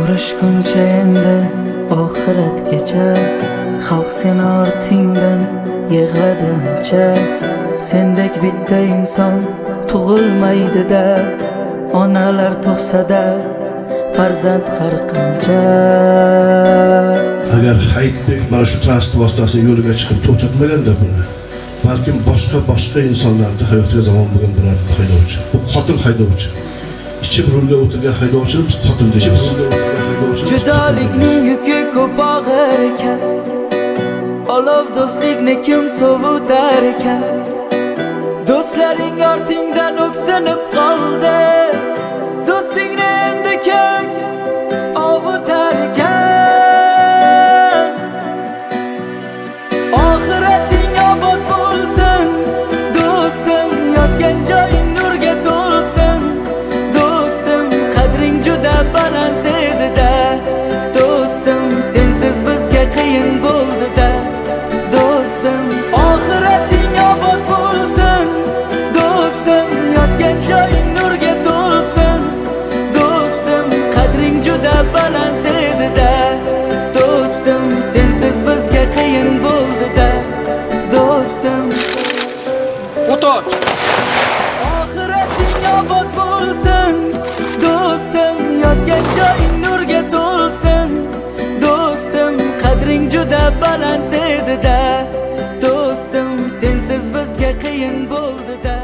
ko'rishguncha endi oxiratgacha, xalq seni ortingdan yig'ladi ancha. Sendek bitta inson tug'ilmaydi-da, onalar tug'sa-da farzand har qancha. Agar Hayitbek mana shu transport vositasini yo'liga chiqib to'xtatmaganda buni, balkim boshqa insonlarning hayotiga zamon bo'lgan bir haydovchi. Bu qotil haydovchi. Ichib rulga o'tirgan haydovchini biz qotil deymiz. Judolikning yuki ko'p og'ir ekan, olov do'stlikni kim sovutar ekan. Do'stlaring ortingdan o'ksinib qoldi, do'stingni endi kim ovutar ekan. Oxirating obod bo'lsin do'stim, yotgan joying nurga to'lsin do'stim. Qadring juda baland edi-da do'stim, sensiz bizga qiyin bo'ldi-da do'stim. Oxirating obod bo'lsin do'stim, yotgan joying nurga to'lsin do'stim. Qadring juda baland edi-da do'stim, sensiz bizga qiyin bo'ldi-da do'stim. O'toch! Oxirating obod bo'lsin do'stim, yotgan joying nurga to'lsin do'stim. Qadring juda baland edi-da do'stim, sensiz bizga qiyin bo'ldi-da.